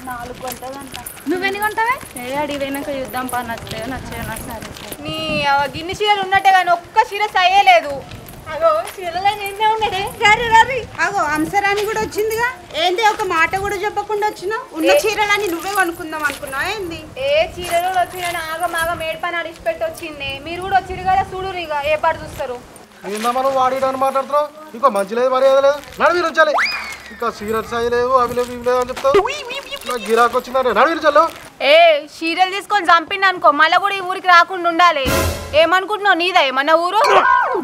4 కొంటుందంట నువ్వెన్ని కొంటావే అడిగి పోయినాక చూద్దాంపా నచ్చాయో నాకు సరే నీ గిన్నె చీరలు ఉన్నట్టే కానీ ఒక్క చీర సయ్యలేదు అగో చీరలు నిన్నే ఉన్నదే అగో అంసరాని కూడా వచ్చిందిగా ఏంది ఒక మాట కూడా చెప్పకుండా వచ్చినావు ఉన్న చీరలని నువ్వే కొనుక్కుందాం అనుకున్నావు ఏంది ఏ చీరలు వచ్చిన ఆగమాగం ఏడ్పని అడిచిపెట్టి వచ్చింది మీరు కూడా వచ్చిరు కదా చూడు ఇక ఏ పాటు చూస్తారు నిన్న మనం వాడిడని మాట్లాడుతున్నావు ఇంకో మంచి లేదు మర్యాద లేదు నడివి ఉంచాలి ఇంకా సీరియల్ సాయి లేవు అవి లేవు ఇవి లేవు అని చెప్తావు నాకు గిరాకు వచ్చిందంటే నడివి ఉంచాలి ఏ చీరలు తీసుకొని చంపింది అనుకో మళ్ళీ కూడా ఈ ఊరికి రాకుండా ఉండాలి ఏమనుకుంటున్నావు నీదా ఏమన్నా ఊరు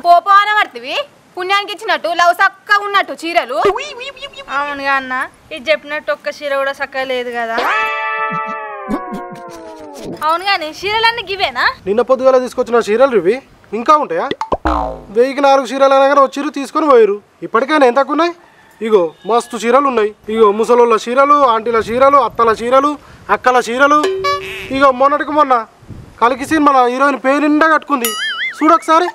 పోపో అని పడుతుంది పుణ్యానికి ఇచ్చినట్టు లవ్ చక్కగా ఉన్నట్టు చీరలు అవునుగా అన్న ఇది చెప్పినట్టు ఒక్క చీర కూడా చక్కగా లేదు కదా అవును కానీ చీరలన్నీ గివేనా నిన్న పొద్దుగాల తీసుకొచ్చిన చీరలు ఇవి ఇంకా ఉంటాయా 1000కి 4 చీరలు అనగానే వచ్చి తీసుకొని పోయారు ఇప్పటికైనా ఎంత ఉన్నాయి ఇగో మస్తు చీరలు ఉన్నాయి ఇగో ముసలోళ్ళ చీరలు ఆంటీల చీరలు అత్తల చీరలు అక్కల చీరలు ఇగో మొన్నటికి మొన్న కలికి సినిమా హీరోయిన్ పేరు నిండా కట్టుకుంది చూడొకసారి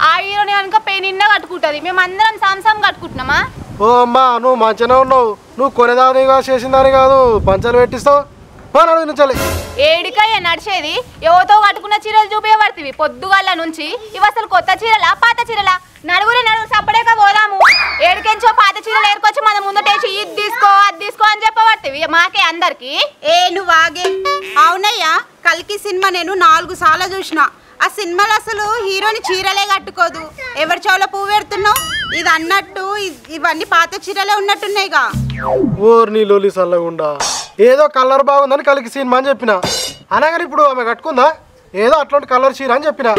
ఆ హీరోని కనుక పే నిండా కట్టుకుంటుంది మేము అందరం సాంసం కట్టుకుంటున్నామా ఓ అమ్మా నువ్వు మంచిగానే ఉన్నావు నువ్వు కొనేదాని కాదు చేసిందాని కాదు పంచలు పెట్టిస్తావు నుంచాలి ఏడికయ్య నడిచేది ఎవరితో కట్టుకున్న చీరలు చూపించబడుతుంది పొద్దుగాల నుంచి ఇవి అసలు కొత్త చీరలా పాత చీరలా నడుగురి సపడేక పోదాము ఏడికెంచో పాత చీరలు ఏరుకొచ్చి మన ముందటేసి ఇది తీసుకో అది తీసుకో అని చెప్పబడుతుంది మాకే అందరికి నువ్వు ఆగే అవునయ్యా కల్కి సినిమా నేను 4 సార్లు చూసిన ఆ సినిమాలో అసలు హీరోని చీరలే కట్టుకోదు ఎవరి చెవులో పువ్వు పెడుతున్నావు ఇది అన్నట్టు ఇవన్నీ పాత చీరలే ఉన్నట్టున్నాయిగా ఓర్ని లోలి సల్లగుండా ఏదో కలర్ బాగుందని కలికి సినిమా అని చెప్పిన అనగానే ఇప్పుడు ఆమె కట్టుకుందా ఏదో అట్లాంటి కలర్ చీర అని చెప్పిన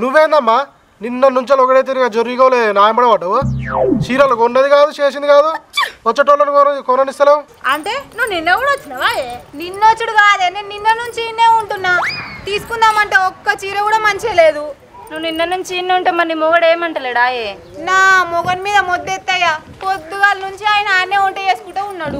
నువ్వేందమ్మా నిన్న నుంచి ఒకటే తిరిగా జొర్రిగోలే నాయబడబడ్డావు చీరలు కొన్నది కాదు చేసింది కాదు వచ్చేటోళ్ళని కొననిస్తలేవు అంటే నువ్వు నిన్న కూడా వచ్చినావా? నిన్నొచ్చుడు కాదే, నేను నిన్న నుంచి ఇన్నే ఉంటున్నా. తీసుకుందామంటే ఒక్క చీర కూడా మంచిగా లేదు. నువ్వు నిన్న నుంచి ఇన్ని ఉంటే మరి మొగడు ఏమంటలేడా? నా మొగన్ మీద మొద్దెత్తయ్యా, పొద్దుగాల నుంచి ఆయన ఆనే వంట చేసుకుంటూ ఉన్నాడు.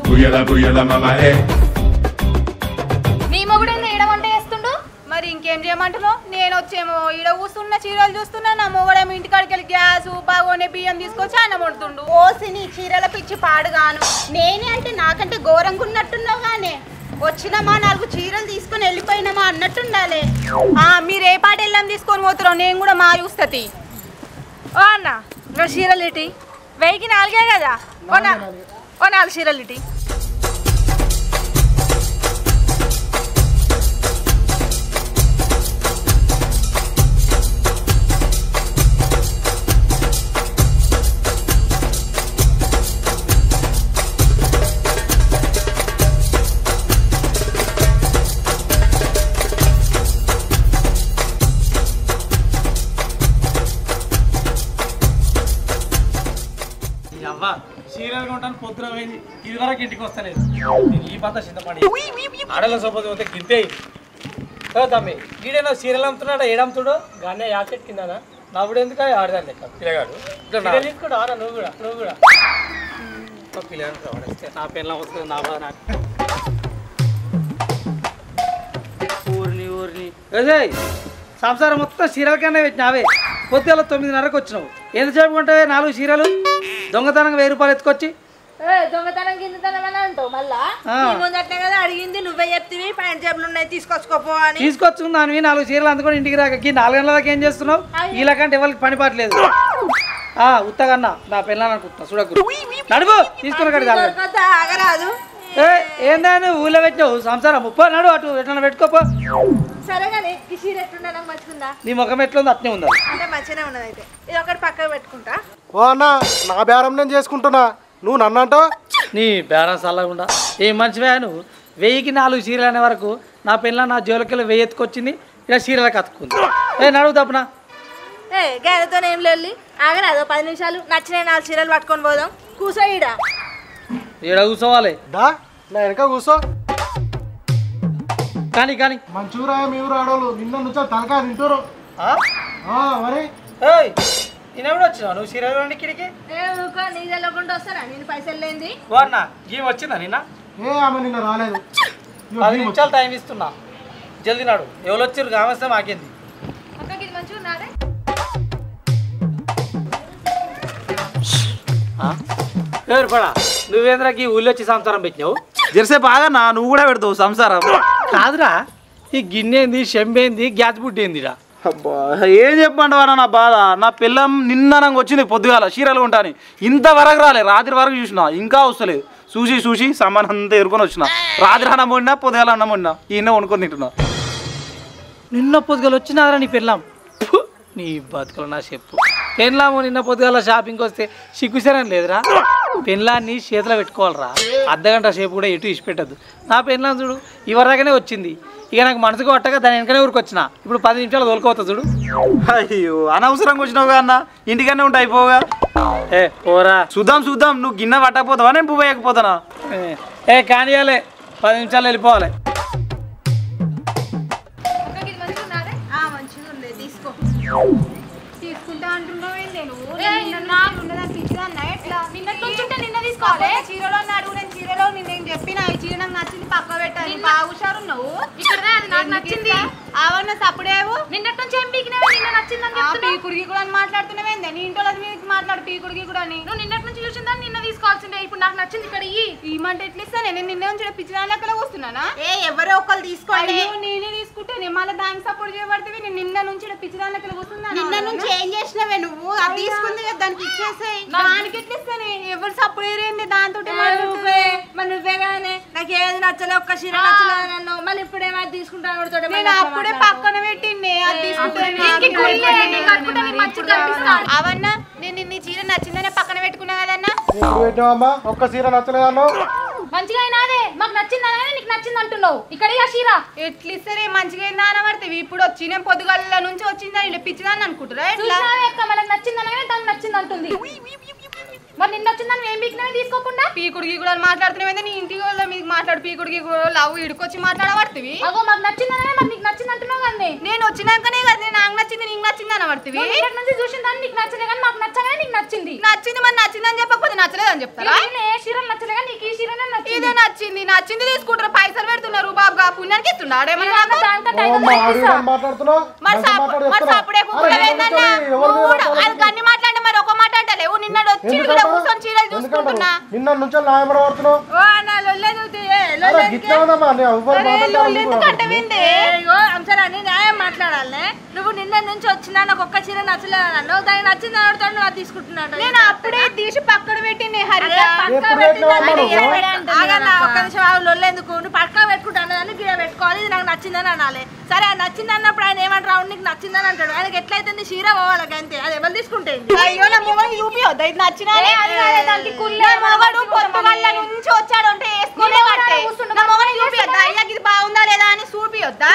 నీ మొగుడేంది ఈడ వంట చేస్తుండు? మరి ఇంకేం చేయమంటున్నావు? నేను వచ్చేమో ఈడ కూస్తున్న చీరలు చూస్తున్నా, నా మొగడేమో ఇంటికాడికి వెళ్ళి గ్యాస్ బాగోనే బియ్యం తీసుకొచ్చి అన్నం వండుతుండు. ఓసి నీ చీరల పిచ్చి పాడుగాను. నేనే అంటే నాకంటే ఘోరంగా ఉన్నట్టున్నావు గానే. వచ్చినామా 4 చీరలు తీసుకొని వెళ్ళిపోయినామా అన్నట్టుండాలి. మీరు ఏ పాట వెళ్ళాం తీసుకొని పోతారో నేను కూడా మా చూస్తుంది. ఓ అన్న నా చీరలు ఇటీ 1000కి 4 కదా. ఓ 4 చీరలు ఇటీ. అవ్వ సీరియల్ కొంటాను పొద్దున పోయింది, ఇది వరకు ఇంటికి వస్తలేదు. ఈ పంత చింతపడి ఆడల సోపతి పోతే గింతే తమ్మి. గీడేనా సీరియల్ అమ్ముతున్నాడా? ఏడమ్ముతుడు గానే యాకెట్ కిందనా? నవ్వుడు ఎందుకు ఆడదాన్ని లెక్క పిల్లగాడు తీసుకోడు. ఆడ నువ్వు కూడా పిల్లగాడు ఆడేస్తే నా పిల్లలు వస్తుంది. నా బాధ నాకు ఊరిని అదే సంసారం మొత్తం సీరియల్ కన్నా పెట్టినావే. పొద్దుల 9:30కి వచ్చినావు. ఎంత చెప్పుకుంటావే 4 చీరలు దొంగతనంగా 1000 రూపాయలు ఎత్తుకొచ్చి? దొంగతనం కిందతనం అని అంటావు మళ్ళా. ముందట్నే కదా అడిగింది, నువ్వే చెప్తివి పాయింట్ జేబులు ఉన్నాయి తీసుకొచ్చుకోపో అని. తీసుకొచ్చుకున్నాను 4 చీరలు అందుకొని ఇంటికి రాక 4 గంటల దాకా ఏం చేస్తున్నావు? వీళ్ళకంటే ఎవరికి పని పట్టలేదు. ఉత్తగన్నా నా పిల్లలు అనుకుంటున్నా చూడకు. నడుగు తీసుకున్న కాదు ఆగరాదు. ఏందా నువ్వు ఊళ్ళో పెట్టినావు సంసారం 30 నడు అటు ఎట్లా పెట్టుకోపో. సరే కానీ ఈ చీర ఎట్లుండే నాకు మంచిగుందా? నీ ముఖం ఎట్లుంది అట్నే ఉందా? అంటే మంచిగానే ఉన్నది. అయితే ఇది ఒకటి పక్కకు పెట్టుకుంటా. ఓ అన్న నా బేరం నేను చేసుకుంటున్నా, నువ్వు నన్ను అంటావు? నీ బేరం చల్లకుండా ఏం మంచివే నువ్వు. 1000కి 4 చీరలు అనే వరకు నా పిల్ల నా జోలకెళ్ళి 1000 ఎత్తుకొచ్చింది. ఇలా చీరలకు అతుక్కుంది. నడువు తప్పునా గాయలతో ఏం లేదు. ఆగరాదు 10 నిమిషాలు. నచ్చిన 4 చీరలు పట్టుకొని పోదాం. కూసో ఈడ. ఈడ కూర్చోవాలి. దా నా వెనక కూర్చో. కానీ మంచూరా మీ ఊరు ఆడోళ్ళు నిన్న నుంచి తలకాయ తింటారు మరి. నేనెప్పుడు వచ్చినావు నువ్వు చీరలు ఇక్కడికి? నీ తెల్లకుండా వస్తారా? నేను పైసలు లేని వాడినా గీమ్ వచ్చిందా నిన్న? ఆమె నిన్న రాలేదు. 10 నిమిషాలు టైం ఇస్తున్నా, జల్దీ నాడు. ఎవరు వచ్చారు కావస్తే మాకేంది. ఎవరు పడా నువ్వేంద్రకి ఊళ్ళో వచ్చి సంసారం పెట్టినావు? జెర్సే బాగా నువ్వు కూడా పెడతావు సంసారం. కాదురా, ఈ గిన్నెంది చెంబేంది గ్యాస్ బుడ్డేందిరా? అబ్బా ఏం చెప్పమంటావా నా బాధ. నా పిల్లం నిన్న నాకు వచ్చింది పొద్దుగాల చీరలు ఉంటాను, ఇంతవరకు రాలే. రాత్రి వరకు చూసిన ఇంకా వస్తలేదు. చూసి సామాన్ అంతా ఎరుకొని వచ్చిన. రాత్రి అన్నం వండినా పొద్దుగాల అన్నం వండినా ఈయన వండుకొని తింటున్నా. నిన్న పొద్దుగాల వచ్చినారా నీ పిల్లం? నీ బతుకులు నా చెప్పు. పెళ్ళాము నిన్న పొద్దుగాల షాపింగ్కి వస్తే సిగ్గుసరని లేదురా. పెళ్ళాన్ని చేతిలో పెట్టుకోవాలరా. అర్ధగంట సేపు కూడా ఎటు ఇచ్చిపెట్టద్దు. నా పెళ్ళాం చూడు ఇవరగానే వచ్చింది. ఇక నాకు మనసుకు పట్టక దాని వెనకనే ఊరికి వచ్చిన. ఇప్పుడు 10 నిమిషాలు తోలుకోవద్దు చూడు. అయ్యో అనవసరంగా వచ్చినావుగా అన్న, ఇంటికన్నా ఉంటా అయిపోగా. పోరా చూద్దాం నువ్వు గిన్నె పట్టకపోతావా నేను పువ్వు వేయకపోతానా? కానియాలే 10 నిమిషాలు వెళ్ళిపోవాలి. తీసుకుంటా అంటున్నావు చీరలో అన్నాడు. నేను చీరలో నేను చెప్పిన ఈ చీర నాకు నచ్చింది పక్క పెట్టాను. బాగా హుషారు నువ్వు. నచ్చింది అవన్న సప్పుడేవు. నిన్నటి నుంచి ఏం పీకినావు? నిన్న నచ్చిందని పీకుడికి కూడా అని మాట్లాడుతున్నావేందే? నీ ఇంట్లో మీద మాట్లాడు పీకుడికి కూడా అని. నువ్వు నిన్నటి నుంచి చూసిందా? నిన్న తీసుకోవాల్సిందే. ఇప్పుడు నాకు నచ్చింది ఇక్కడ ఇమ్మంటే ఎట్లా ఇస్తాను? నేను నిన్న నుంచి పిచ్చిదాని లెక్కల వస్తున్నానా? ఎవరో ఒకళ్ళు తీసుకోండి. నేనే తీసుకుంటే నేను మళ్ళీ దానికి సపోర్ట్ చేయబడితే నేను నిన్న నుంచి పిచ్చిదాని లెక్కల వస్తున్నా. నిన్న నుంచి ఏం చేసినావే నువ్వు? అది తీసుకుంది కదా దానికి ఇచ్చేసాయి. దానికి ఎట్లా ఇస్తానే? ఎవరు సపోర్ట్ చేయరేంది దాంతో? నువ్వే కానీ నాకు ఏది నచ్చలే, ఒక్క చీర నచ్చలేదు నన్ను. మళ్ళీ ఇప్పుడేమో తీసుకుంటాను. అప్పుడే పక్కన పెట్టిండే అది తీసుకుంటే అవన్నా నేను నీ చీర నచ్చిందనే పక్కన పెట్టుకున్నా కదన్నా. పెట్టావమ్మా ఒక్క చీర నచ్చలేదన్నావు. మంచిగా అయినాదే మాకు నచ్చిందనే నీకు నచ్చింది అంటున్నావు. ఇక్కడ చీర ఎట్లా ఇస్తారే? మంచిగా అయిందా అనబడుతుంది. ఇప్పుడు వచ్చి నేను పొద్దుగల నుంచి వచ్చిందని పిచ్చిదాన్ని అనుకుంటురా? మనకు నచ్చిందనగానే దానికి నచ్చింది అంటుంది. మరి నిన్న వచ్చిందని ఏం పీకినవి తీసుకోకుండా పీకుడికి కూడా మాట్లాడుతున్నావు నీ ఇంటికి వాళ్ళ మీకు మాట్లాడు పీకుడికి కూడా లవ్ ఇడుకొచ్చి మాట్లాడబడుతుంది అగో మాకు నచ్చిందనే మరి నీకు నచ్చింది అంటున్నావు కానీ నేను వచ్చినాకనే కదా నాకు నచ్చింది నీకు నచ్చింది అనబడుతుంది ఇక్కడ నుంచి చూసిందని నీకు నచ్చలే కానీ మాకు నచ్చగానే నీకు నచ్చింది నచ్చింది మరి నచ్చిందని చెప్పకపోతే నచ్చలేదని చెప్తారా ఏ చీరలు నచ్చలే కానీ నీకు ఈ చీరనే నచ్చింది ఇదే నచ్చింది తీసుకుంటారు పైసలు పెడుతున్నారు బాబుగా పుణ్యానికి ఇస్తున్నాడు ఏమన్నా గన్ని మాట్లాడే మరి ఒక మాట అంటలేవు నిన్న వచ్చి కూర్చొని చీరలు చూసుకుంటున్నా నిన్న నుంచి నాయమడబడుతున్నావు న్యాయం మాట్లాడాలి నువ్వు నిన్న నుంచి వచ్చినా నాకు ఒక్క చీర నచ్చలేదు అన్నావు దానికి నచ్చింది అడుగుతాడు నువ్వు తీసుకుంటున్నాడు నేను అప్పుడే తీసి పక్కన పెట్టింది ఒక్క నిమిషం లొల్లేందుకు నువ్వు పక్కన పెట్టుకుంటాను అని గిడ పెట్టుకోవాలి ఇది నాకు నచ్చిందని అనాలి సరే అది నచ్చింది అన్నప్పుడు ఆయన ఏమంటారు నీకు నచ్చిందని అంటాడు ఆయనకి ఎట్లయితే చీర పోవాలి అంతే అది ఎవరు తీసుకుంటే చూపియొద్దా ఇది నచ్చిన నుంచి వచ్చాడు అంటే వేసుకునే చూపియొద్దా అయ్యాకి ఇది బాగుందా లేదా అని చూపియొద్దా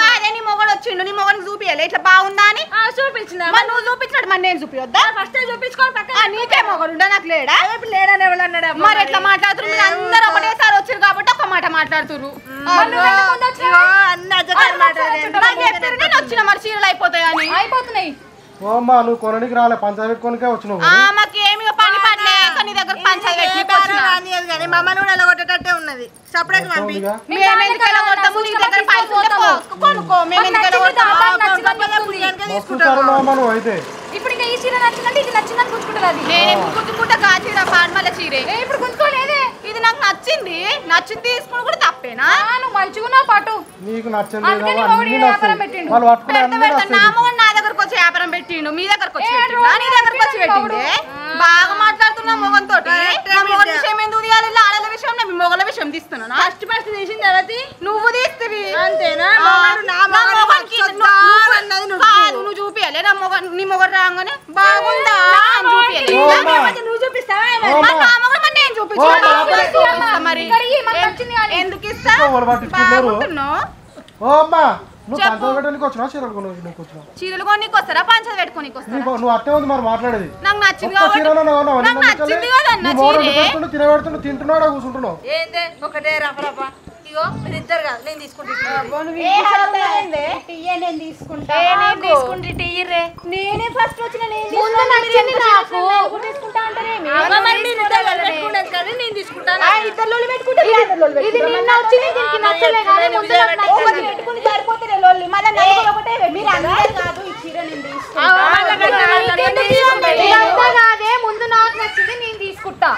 కాదే నీ మొగడు వచ్చిండు నీ మొగడికి చూపియాలి ఇట్లా బాగుందా అని చూపించిన నువ్వు చూపించాడు మరి నేను చూపియొద్దా ఫస్ట్ చూపించుకోవాలి పక్కన నీకే మొగడు నాకు లేడా లేడని ఎవరు అన్నాడు మరి ఎట్లా మాట్లాడుతున్నారు మీరు అందరూ ఒకటేసారి వచ్చారు కాబట్టి ఒక మాట మాట్లాడుతున్నారు నేను వచ్చిన మరి చీరలు అయిపోతాయని అయిపోతున్నాయి ఓమ్మా నువ్వు కొనడానికి రాలే పంచాయతీ కొనికే వచ్చినావు మాకేమి పని పడలే నీ దగ్గర పంచాయతీ కానీ మా అమ్మ నూనె కొట్టేటట్టే ఉన్నది సపరేట్ పంపి అయితే ఇప్పుడు ఇంకా ఈ చీర నచ్చిందంటే ఇది నచ్చిందని గుర్తుకుంటుంది అది నేను గుర్తుకుంటా కాచీర పాడమల్ల చీరే ఇప్పుడు గుర్తుకోలేదే ఇది నాకు నచ్చింది తీసుకుని కూడా తప్పేనా నువ్వు మంచిగా పాటు నీకు నచ్చింది నా మొగడు నా దగ్గరకు వచ్చి వ్యాపారం పెట్టిండు మీ దగ్గరకు వచ్చి నీ దగ్గరకు వచ్చి పెట్టిండే బాగా మాట్లాడుతున్నా మొగన్ తోటి విషయం ఎందుకు తీయాలి ఆడల విషయం మీ మొగల విషయం తీస్తున్నా ఫస్ట్ తీసింది ఎవరి నువ్వు తీస్తవి అంతేనా నువ్వు చూపియాలి నా మొగ నీ మొగడు రాగానే బాగుందా నువ్వు చూపిస్తావా నేను చూపించు మరి ఎందుకు ఇస్తా చీరలు కొనికి వస్తారా పంచలు పెట్టుకోనికి వస్తారా నువ్వు అట్టే ఉంది మరి మాట్లాడేది నాకు నచ్చింది తినబెడుతున్నా తింటున్నాడా కూర్చుంటున్నావు ఏందే ఒకటే రఫరఫ ఇగో మీరు ఇద్దరు కాదు నేను తీసుకుంటే నేనే ఫస్ట్ వచ్చిన నేను తీసుకుంటాను ఇద్దరు పెట్టుకుంటే ముందు నాకు నచ్చింది నేను తీసుకుంటా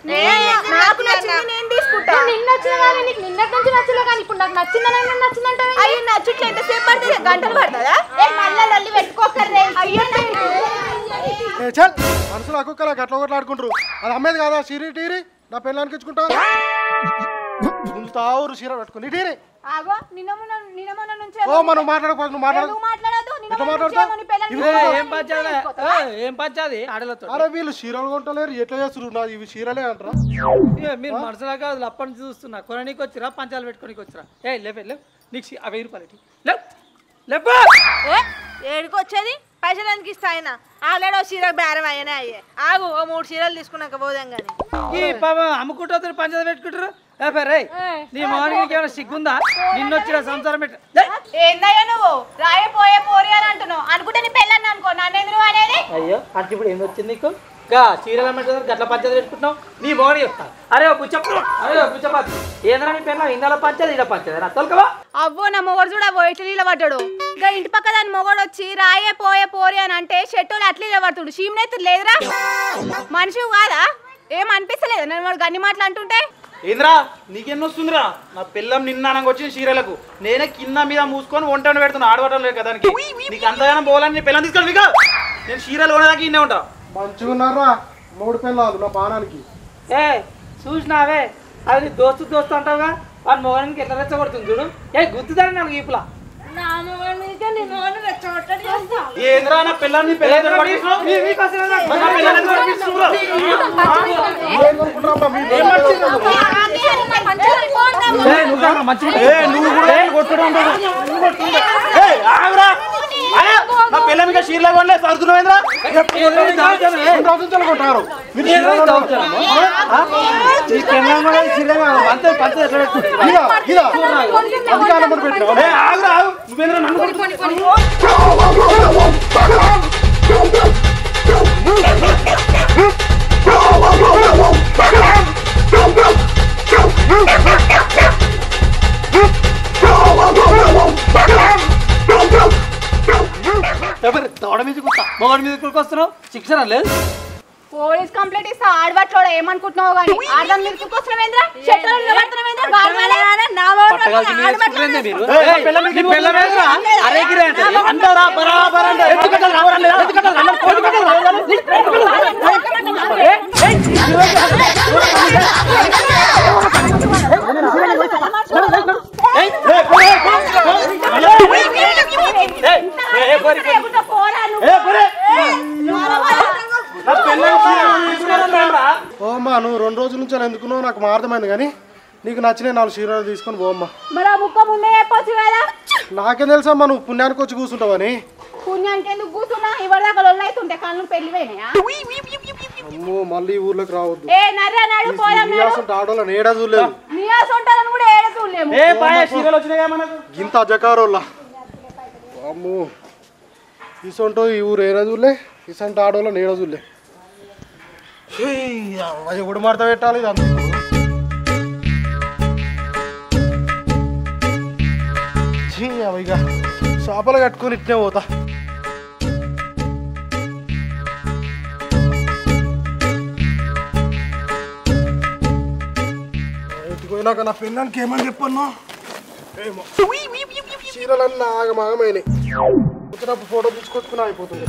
నాకు నచ్చింది నేను తీసుకుంటా నిన్న వచ్చిన కానీ నీకు నిన్నటి నుంచి నచ్చలే కానీ ఇప్పుడు నాకు నచ్చిందని నచ్చిందంటే అయ్యి నచ్చుట్లే ఎంతసేపు పడుతుంది గంటలు పడుతుందా మళ్ళీ లల్లి పెట్టుకోకర్రే అయ్యో మనసులో అక్కుక్కలా గట్ల కొట్లాడుకుంటారు అది అమ్మేది కదా చీరి టీరి నా పెళ్ళానికి ఇచ్చుకుంటా తావురు చీర పెట్టుకుని టీరి మనం మాట్లాడకపోతే నువ్వు ఏం పంచాది ఆడలతో అరే వీళ్ళు చీరలు కొంటలేరు ఎట్లా చేస్తున్నారు ఇవి చీరలే అంటారా మీరు మనసులా కాదు అప్పటి నుంచి చూస్తున్నా కొననీకి వచ్చిరా పంచాలు పెట్టుకోనికి వచ్చిరా లేవు నీకు 1000 రూపాయలు ఏడుకు వచ్చేది పైసలు ఎందుకు ఇస్తా ఆయన ఆల్రెడీ చీరకు బేరం అయ్యానే అయ్యే ఆగు 3 చీరలు తీసుకున్నాక పోదాం కానీ అమ్ముకుంటారు పంచాలు పెట్టుకుంటారు నీ మార్నింగ్ ఏమైనా సిగ్గుందా నిన్నొచ్చిన సంసారం ఏందయ్యా నువ్వు రాయపోయే పోరి అని అంటున్నావు అనుకుంటే నీ పెళ్ళని అనుకో నన్ను ఎందుకు అనేది అయ్యో అంటే ఇప్పుడు ఏం వచ్చింది నీకు చీరలు గట్ల పంచాయతీ పెట్టుకుంటున్నావు నీ మోడీ చెప్తా అరే పుచ్చపాతి ఏంద్రా నీ పెళ్ళ ఇందాల పంచాయతీ ఇలా పంచాయతీ తొలకవా అవ్వో నా మొగడు చూడ పోయి ఇలా పడ్డాడు ఇంకా ఇంటి పక్క దాని మొగడు వచ్చి రాయే పోయే పోరి అని అంటే షెట్టులు అట్లా ఇలా పడుతుడు చీమనైతే లేదురా మనిషి కాదా ఏం అనిపిస్తలేదు నేను వాడు గన్ని మాటలు అంటుంటే ఏంద్రా నీకెన్నొస్తుందిరా నా పిల్లం నిన్న వచ్చిన చీరలకు నేనే కింద మీద మూసుకొని వంటను పెడుతున్నా ఆడవటం లేదు కదా నీకు అంతగానో పోవాలని పిల్లని తీసుకొని మీకు నేను చీరలు కొనేదాకా ఇన్నే ఉంటా మంచిగా ఉన్నారా 3 పిల్లలు నా పానానికి చూసినావే అది దోస్తు అంటావుగా వాడి మొగానికి ఎట్లా రెచ్చగొడుతుంది చూడు గుర్తుదాన్ని నాకు ఈపులా ఏంద్రా నా పిల్లని నా పిల్లమిగా చీరలే కొనలే సర్దునవేంద్రా కొంటారు తోడ మీద కుత్తా మొగడి మీద వస్తున్నావు శిక్షణ లేదు పోలీస్ కంప్లైంట్ ఇస్తా ఆడబట్లో ఏమనుకుంటున్నావు కానీ ఆడదాని మీద తీసుకొస్తున్నావేంద్ర ఓమ్మా నువ్వు 2 రోజుల నుంచి అలా ఎందుకున్నావు నాకు అర్థమైంది కానీ నీకు నచ్చిన 4 చీరలు తీసుకొని పోమ్మా మరి ఆ ముక్క ముందే చెప్పొచ్చు కదా నాకేం తెలుసమ్మా నువ్వు పుణ్యానికి వచ్చి కూర్చుంటావని పుణ్యానికి ఎందుకు కూర్చున్నా ఇవరిదాకా లొల్లు అవుతుంటే కళ్ళు పెళ్లి పోయినాయా అమ్మో మళ్ళీ ఊర్లోకి రావద్దు ఏ నర్రా నాడు పోదాం ఆడోళ్ళని ఏడా చూడలేదు నియాస్ ఉంటారని కూడా ఏడ చూడలేము ఇంత అజకారోళ్ళ అమ్మో ఇసంటో ఈ ఊరు ఏడా చూడలే ఇసంట ఆడోళ్ళని ఏడా చూడలే ఎప్పుడు మడత పెట్టాలి ఇదంతా ఇక చేపలు కట్టుకొని ఇట్నే పోతా ఇంటికి పోయినాక నా పెళ్ళానికి ఏమని చెప్పన్నా ఏమో చీరలన్నీ ఆగమాగమైనాయి వచ్చినప్పుడు ఫోటో తీసుకొచ్చుకుని అయిపోతుంది